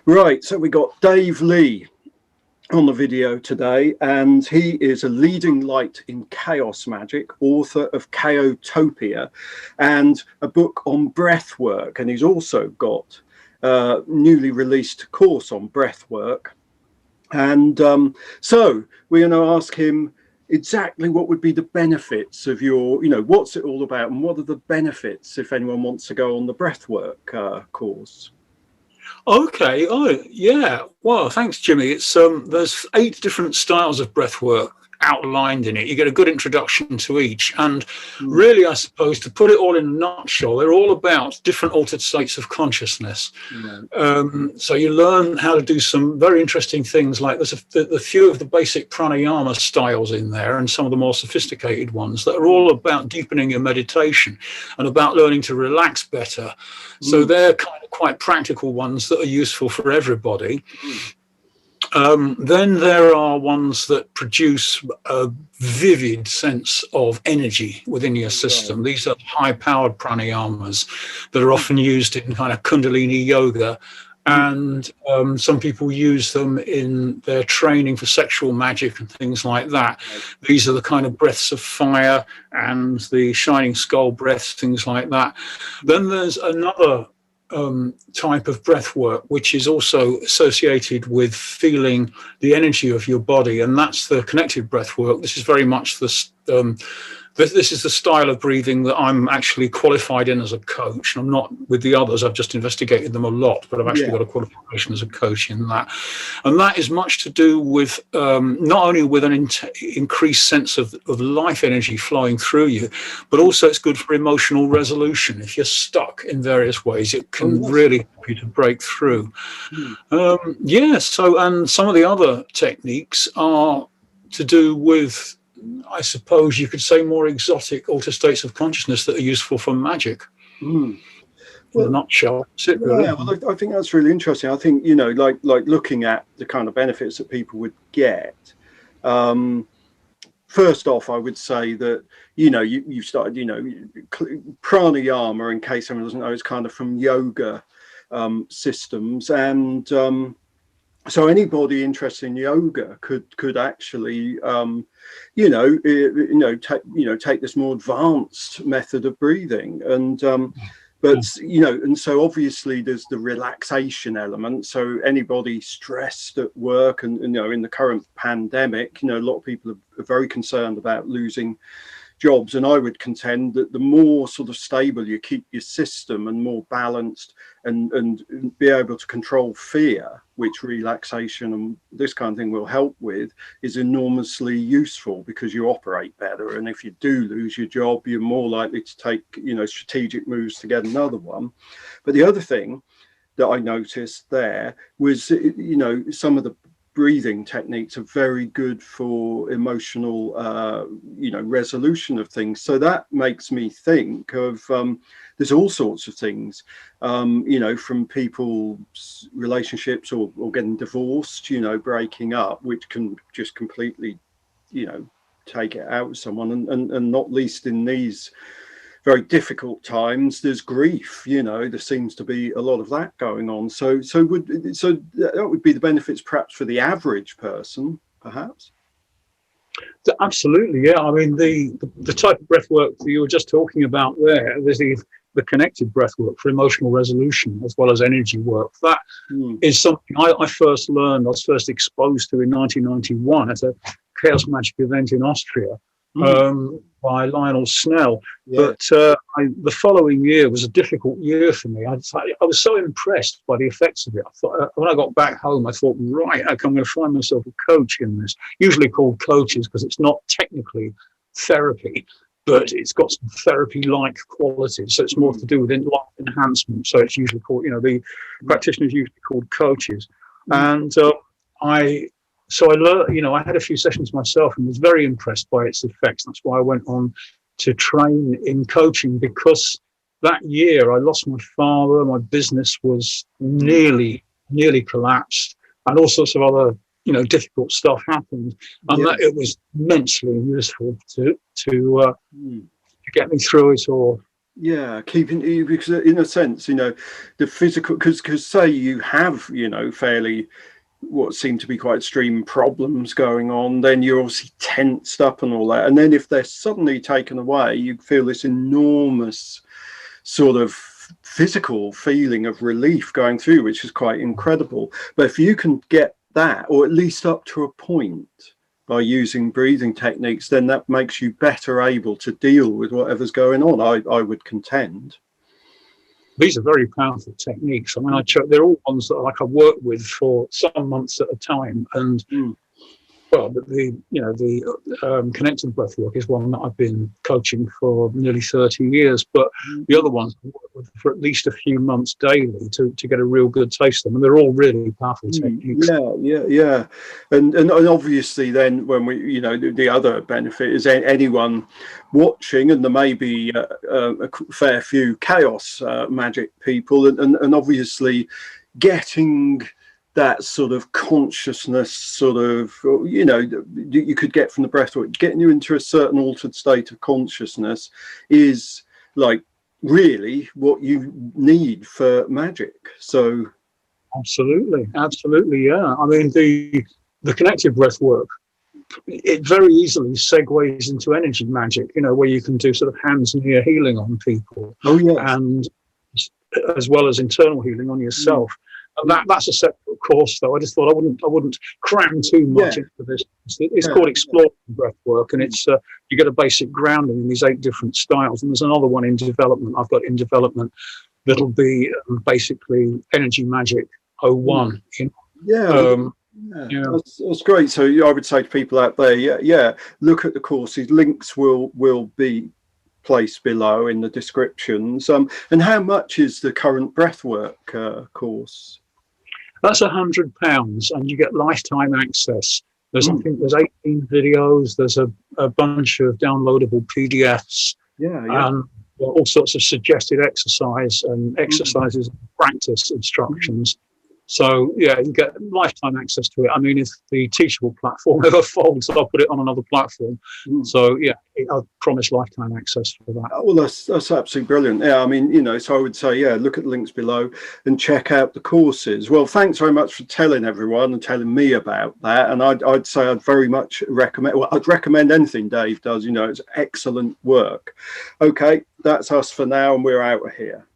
Right, so we got Dave Lee on the video today, and he is a leading light in chaos magic, author of Chaotopia and a book on breathwork. And he's also got a newly released course on breathwork. And so we're going to ask him exactly what would be the benefits of your, what's it all about, and what are the benefits if anyone wants to go on the breathwork course. Okay. Oh, yeah. Well, thanks, Jimmy. It's there's 8 different styles of breath work outlined in it. You get a good introduction to each, and really, I suppose, to put it all in a nutshell, they're all about different altered states of consciousness. So you learn how to do some very interesting things, like there's a few of the basic pranayama styles in there, and some of the more sophisticated ones that are all about deepening your meditation and about learning to relax better. So they're kind of quite practical ones that are useful for everybody. Then there are ones that produce a vivid sense of energy within your system. These are high-powered pranayamas that are often used in kind of Kundalini yoga, and some people use them in their training for sexual magic and things like that. These are the kind of breaths of fire and the shining skull breaths, things like that. Then there's another type of breath work which is also associated with feeling the energy of your body, and that's the connected breath work. This is very much this is the style of breathing that I'm actually qualified in as a coach. I'm not with the others, I've just investigated them a lot, but I've actually got a qualification as a coach in that. And that is much to do with not only with an increased sense of life energy flowing through you, but also it's good for emotional resolution. If you're stuck in various ways, it can really help you to break through. And some of the other techniques are to do with, I suppose you could say, more exotic altered states of consciousness that are useful for magic. In a nutshell, that's it, really. Yeah, well, I think that's really interesting. I think, like looking at the kind of benefits that people would get. First off, I would say that, you started, pranayama, in case someone doesn't know, is kind of from yoga systems. And so anybody interested in yoga could actually, take this more advanced method of breathing, and and so obviously there's the relaxation element. So anybody stressed at work, and in the current pandemic, a lot of people are very concerned about losing jobs, and I would contend that the more sort of stable you keep your system and more balanced, and be able to control fear, which relaxation and this kind of thing will help with, is enormously useful, because you operate better. And if you do lose your job, you're more likely to take strategic moves to get another one. But the other thing that I noticed there was, some of the breathing techniques are very good for emotional resolution of things. So that makes me think of there's all sorts of things, from people's relationships or getting divorced, breaking up, which can just completely take it out of someone, and not least in these very difficult times, there's grief. There seems to be a lot of that going on. So that would be the benefits, perhaps, for the average person, perhaps. Absolutely, yeah. I mean, the type of breath work that you were just talking about there's the connected breath work for emotional resolution, as well as energy work. That is something I was first exposed to in 1991 at a chaos magic event in Austria. By Lionel Snell. But the following year was a difficult year for me. I was so impressed by the effects of it. I thought, when I got back home, I thought, right, I'm going to find myself a coach in this, usually called coaches because it's not technically therapy, but it's got some therapy-like qualities. So it's more to do with life enhancement. So it's usually called, the practitioners usually called coaches. And So I learned, I had a few sessions myself and was very impressed by its effects. That's why I went on to train in coaching, because that year I lost my father, my business was nearly collapsed, and all sorts of other, difficult stuff happened. And that it was immensely useful to get me through it all. Yeah, keeping, because in a sense, the physical, because say you have, fairly what seem to be quite extreme problems going on, then you're obviously tensed up and all that. And then if they're suddenly taken away, you feel this enormous sort of physical feeling of relief going through, which is quite incredible. But if you can get that, or at least up to a point, by using breathing techniques, then that makes you better able to deal with whatever's going on, I would contend. These are very powerful techniques. I mean, they're all ones that I've worked with for some months at a time, and well, the connected breathwork is one that I've been coaching for nearly 30 years, but the other ones I've worked with for at least a few months daily to get a real good taste of them, and they're all really powerful techniques. Yeah. And obviously then when we, the other benefit is anyone watching, and there may be a fair few chaos magic people, and obviously getting that sort of consciousness you could get from the breathwork, getting you into a certain altered state of consciousness is like really what you need for magic. So absolutely, yeah. I mean, the connected breathwork, it very easily segues into energy magic, where you can do sort of hands and ear healing on people. Oh yes. And as well as internal healing on yourself. And that's a separate course, though. I just thought I wouldn't cram too much into this. It's called Exploring Breathwork, and it's you get a basic grounding in these 8 different styles. And there's another one in development. I've got in development that'll be basically Energy Magic 01. That's great. So I would say to people out there, look at the courses. Links will be placed below in the descriptions. And how much is the current breathwork course? That's £100, and you get lifetime access. I think there's 18 videos. There's a bunch of downloadable PDFs. And all sorts of suggested exercises and practice instructions. So yeah, you get lifetime access to it. I mean, if the Teachable platform ever folds, I'll put it on another platform. So yeah, I'll promise lifetime access for that. Well, that's absolutely brilliant. Yeah, I mean, so I would say, look at the links below and check out the courses. Well, thanks very much for telling everyone and telling me about that. And I'd say I'd very much recommend. Well, I'd recommend anything Dave does. It's excellent work. Okay, that's us for now, and we're out of here.